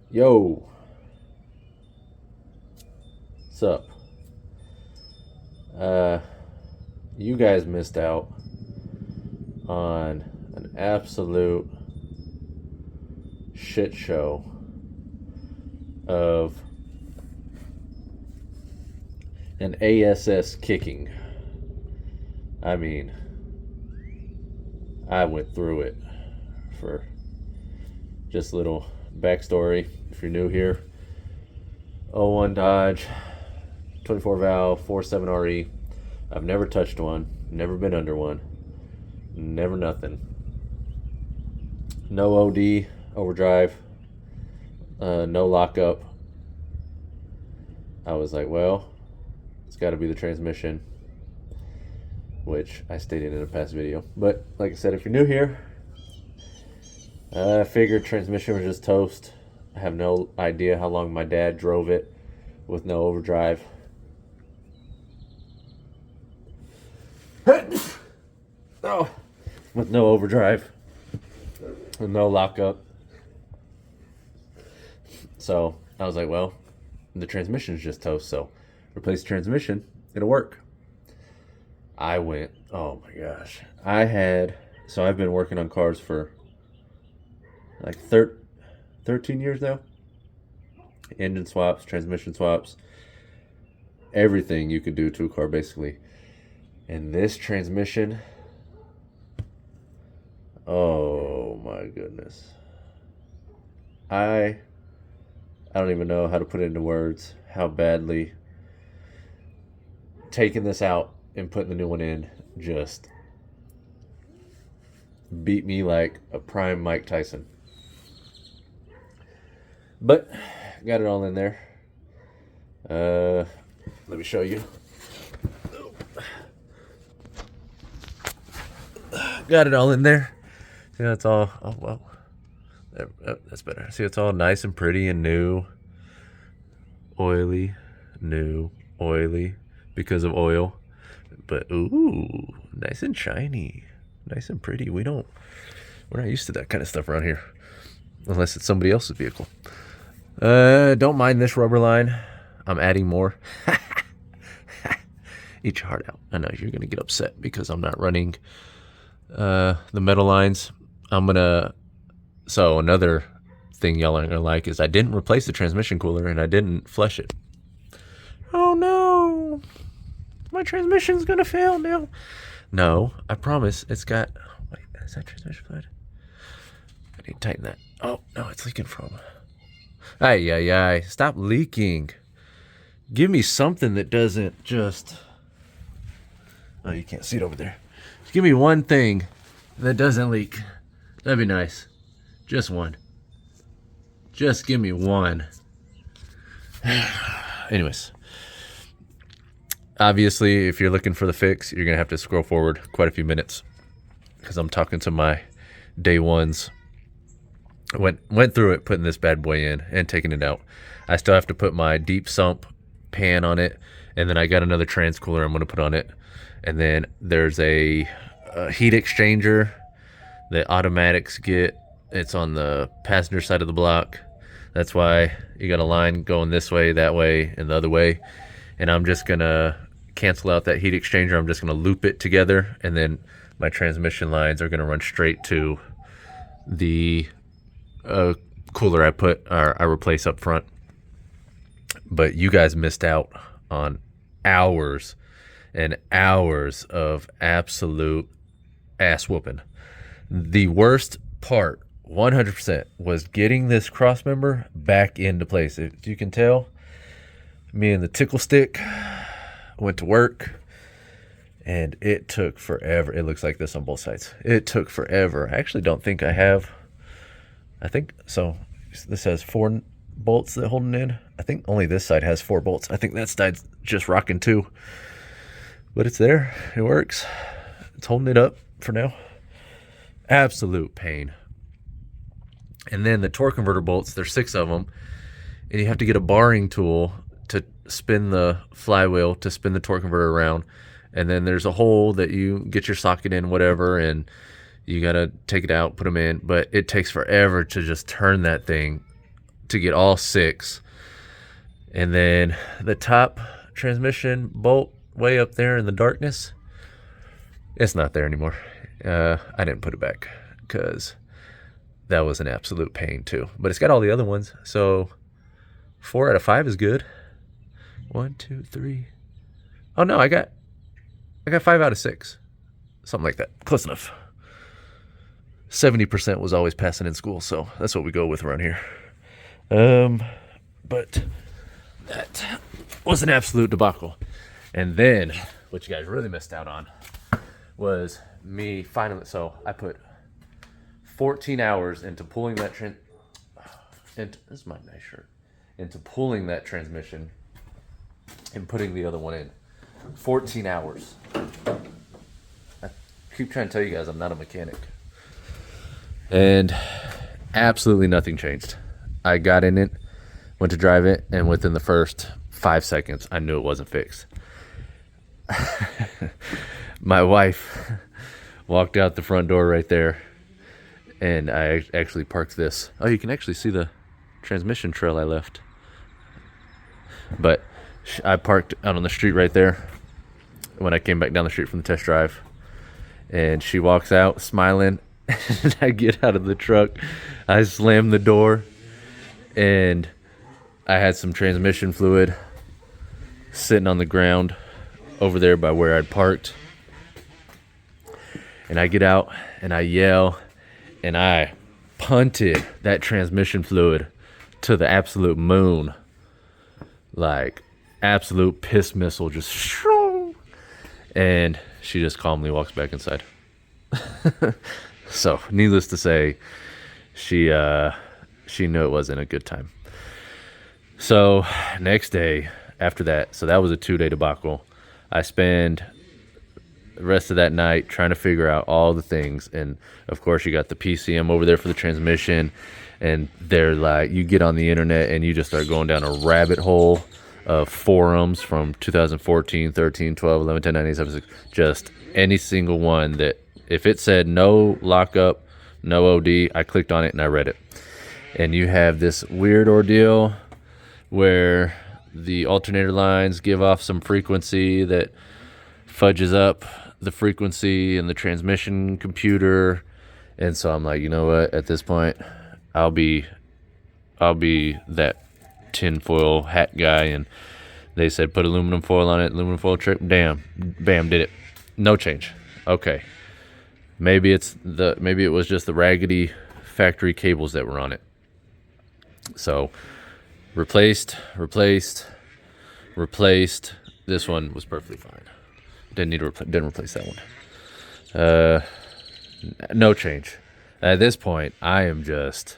Yo, what's up? Uh, you guys missed out on an absolute shit show of an ASS kicking. I mean, I went through it for just a little backstory. If you're new here, '01 Dodge, 24 valve, 47 RE. I've never touched one, never been under one, never nothing. No OD, overdrive, no lockup. I was like, well, it's got to be the transmission, which I stated in a past video. But like I said, if you're new here, I figured transmission was just toast. I have no idea how long my dad drove it with no overdrive. Oh, with no overdrive, with no lockup. So I was like, well, the transmission is just toast, so replace the transmission, it'll work. I went, oh my gosh. I've been working on cars for like 13 years now. Engine swaps, transmission swaps, everything you could do to a car basically. And this transmission, oh my goodness. I don't even know how to put it into words how badly taking this out and putting the new one in just beat me like a prime Mike Tyson. But got it all in there. Let me show you. Got it all in there. See, that's all. Oh well, that's better. See, it's all nice and pretty and new. Oily, new, oily because of oil. But ooh, nice and shiny, nice and pretty. We're not used to that kind of stuff around here, unless it's somebody else's vehicle. Don't mind this rubber line. I'm adding more. Eat your heart out. I know you're gonna get upset because I'm not running the metal lines. So another thing y'all aren't gonna like is I didn't replace the transmission cooler and I didn't flush it. Oh no, my transmission's gonna fail now. No, I promise it's got, wait, is that transmission fluid? I need to tighten that. Oh no, it's leaking from. Ay, stop leaking. Give me something that doesn't just, oh, you can't see it over there. Just give me one thing that doesn't leak. That'd be nice. Just one. Just give me one. Anyways, obviously, if you're looking for the fix, you're gonna have to scroll forward quite a few minutes because I'm talking to my day ones. I went through it, putting this bad boy in and taking it out. I still have to put my deep sump pan on it, and then I got another trans cooler I'm gonna put on it, and then there's a heat exchanger that automatics get. It's on the passenger side of the block. That's why you got a line going this way, that way, and the other way. And I'm just gonna cancel out that heat exchanger. I'm just gonna loop it together, and then my transmission lines are gonna run straight to the cooler I replace up front. But you guys missed out on hours and hours of absolute ass whooping. The worst part, 100%, was getting this cross member back into place. If you can tell, me and the tickle stick went to work, and it took forever. It looks like this on both sides. It took forever. I actually don't think I think so. This has 4 bolts that hold it in. I think only this side has 4 bolts. I think that side's just rocking 2. But it's there. It works. It's holding it up for now. Absolute pain. And then the torque converter bolts, there's 6 of them. And you have to get a barring tool to spin the flywheel, to spin the torque converter around. And then there's a hole that you get your socket in, whatever, and you got to take it out, put them in. But it takes forever to just turn that thing to get all 6. And then the top transmission bolt way up there in the darkness, it's not there anymore. I didn't put it back because that was an absolute pain too. But it's got all the other ones, so 4 out of 5 is good. 1, 2, 3. Oh no, I got 5 out of 6. Something like that. Close enough. 70% was always passing in school, so that's what we go with around here. But that was an absolute debacle. And then, what you guys really missed out on was me finally. So I put 14 hours into pulling that this is my nice shirt. Into pulling that transmission and putting the other one in. 14 hours. I keep trying to tell you guys I'm not a mechanic. And absolutely nothing changed. I got in it, went to drive it, and within the first 5 seconds, I knew it wasn't fixed. My wife walked out the front door right there, and I actually parked this. Oh, you can actually see the transmission trail I left. But I parked out on the street right there when I came back down the street from the test drive. And she walks out smiling, and I get out of the truck. I slam the door, and I had some transmission fluid sitting on the ground over there by where I'd parked. And I get out and I yell and I punted that transmission fluid to the absolute moon. Like absolute piss missile, just shoo. And she just calmly walks back inside. So needless to say, she knew it wasn't a good time. So next day after that, so that was a 2-day debacle. I spend the rest of that night trying to figure out all the things. And of course you got the PCM over there for the transmission, and they're like, you get on the internet and you just start going down a rabbit hole of forums from 2014, 13, 12, 11, 10, 9, 8, 7, 6, just any single one that if it said no lockup, no OD, I clicked on it and I read it. And you have this weird ordeal where the alternator lines give off some frequency that fudges up the frequency in the transmission computer. And so I'm like, you know what, at this point I'll be that tinfoil hat guy. And they said put aluminum foil on it, aluminum foil trick, damn, bam, did it. No change. Okay, maybe it was just the raggedy factory cables that were on it. So replaced. This one was perfectly fine. Didn't replace that one. No change. At this point, I am just,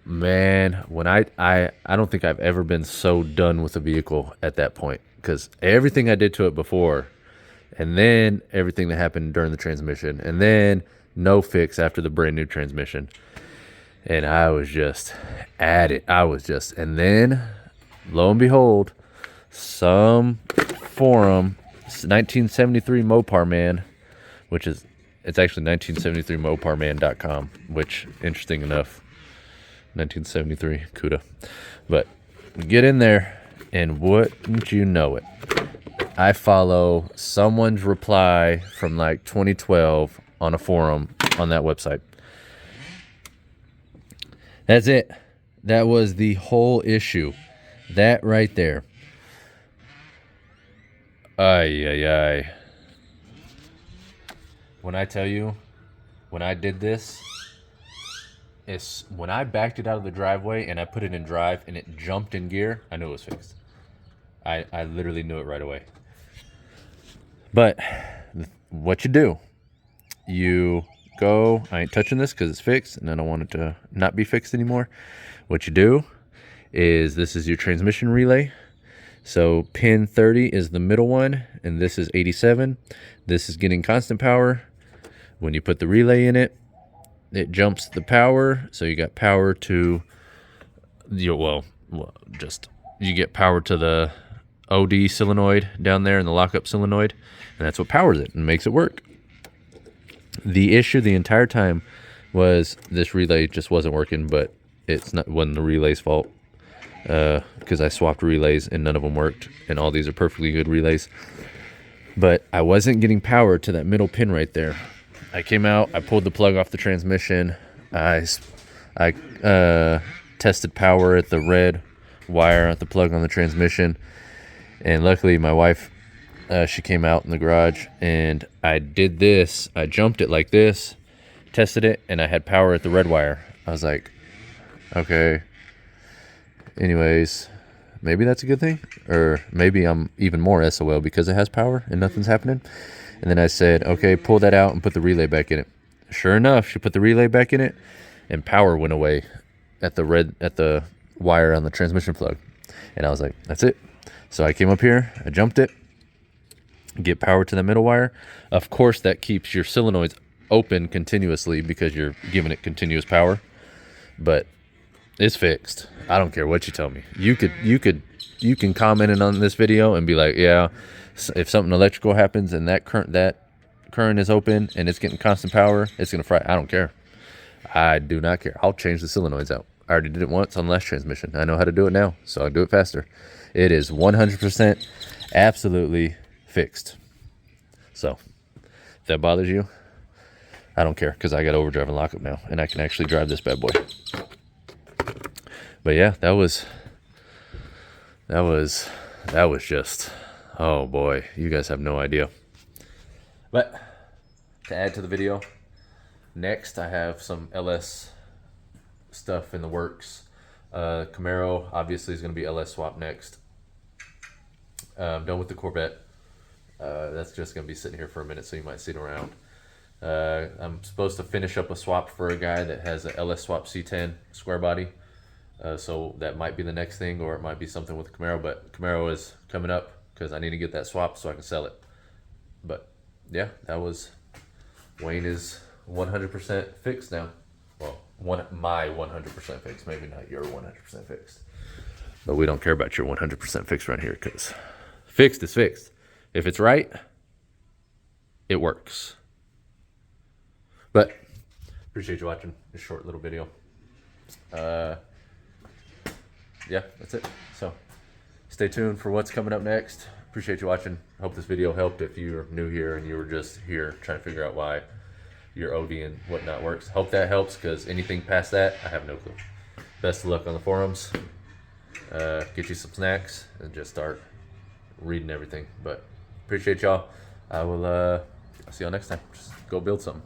man, when I don't think I've ever been so done with a vehicle at that point, because everything I did to it before, and then everything that happened during the transmission, and then no fix after the brand new transmission. And I was just at it. And then, lo and behold, some forum, 1973 Mopar Man, it's actually 1973moparman.com, which, interesting enough, 1973, CUDA. But get in there, and wouldn't you know it, I follow someone's reply from like 2012 on a forum on that website. That's it. That was the whole issue. That right there. Ay. When I tell you, when I did this, when I backed it out of the driveway and I put it in drive and it jumped in gear, I knew it was fixed. I literally knew it right away. But what you do, you go, I ain't touching this because it's fixed and I don't want it to not be fixed anymore. What you do is, this is your transmission relay. So pin 30 is the middle one, and this is 87. This is getting constant power. When you put the relay in it, it jumps the power. So you got power to you get power to the OD solenoid down there in the lockup solenoid, and that's what powers it and makes it work. The issue the entire time was this relay just wasn't working, but wasn't the relay's fault, because I swapped relays and none of them worked, and all these are perfectly good relays. But I wasn't getting power to that middle pin right there. I came out, I pulled the plug off the transmission. I tested power at the red wire at the plug on the transmission, and luckily my wife, she came out in the garage, and I did this. I jumped it like this, tested it, and I had power at the red wire. I was like, okay, anyways, maybe that's a good thing, or maybe I'm even more SOL because it has power and nothing's happening. And then I said, okay, pull that out and put the relay back in it. Sure enough, she put the relay back in it, and power went away at the wire on the transmission plug. And I was like, that's it. So I came up here, I jumped it, get power to the middle wire. Of course, that keeps your solenoids open continuously because you're giving it continuous power. But it's fixed. I don't care what you tell me. You can comment on this video and be like, yeah, if something electrical happens and that current is open and it's getting constant power, it's gonna fry. I don't care. I do not care. I'll change the solenoids out. I already did it once on the last transmission. I know how to do it now, so I'll do it faster. It is 100% absolutely fixed. So if that bothers you, I don't care, because I got overdrive and lockup now, and I can actually drive this bad boy. But yeah, that was just, oh boy, you guys have no idea. But to add to the video, next I have some LS stuff in the works. Camaro obviously is going to be LS swap next. I'm done with the Corvette. That's just going to be sitting here for a minute, so you might see it around. I'm supposed to finish up a swap for a guy that has a LS swap C10 square body. So that might be the next thing, or it might be something with the Camaro, but Camaro is coming up because I need to get that swap so I can sell it. But yeah, Wayne is 100% fixed now. Well, my 100% fixed, maybe not your 100% fixed. But we don't care about your 100% fixed right here, because fixed is fixed. If it's right, it works. But appreciate you watching this short little video. Yeah, that's it. So stay tuned for what's coming up next. Appreciate you watching. Hope this video helped if you're new here and you were just here trying to figure out why your OD and whatnot works. Hope that helps, because anything past that, I have no clue. Best of luck on the forums. Get you some snacks and just start reading everything. But appreciate y'all. I will see y'all next time. Just go build something.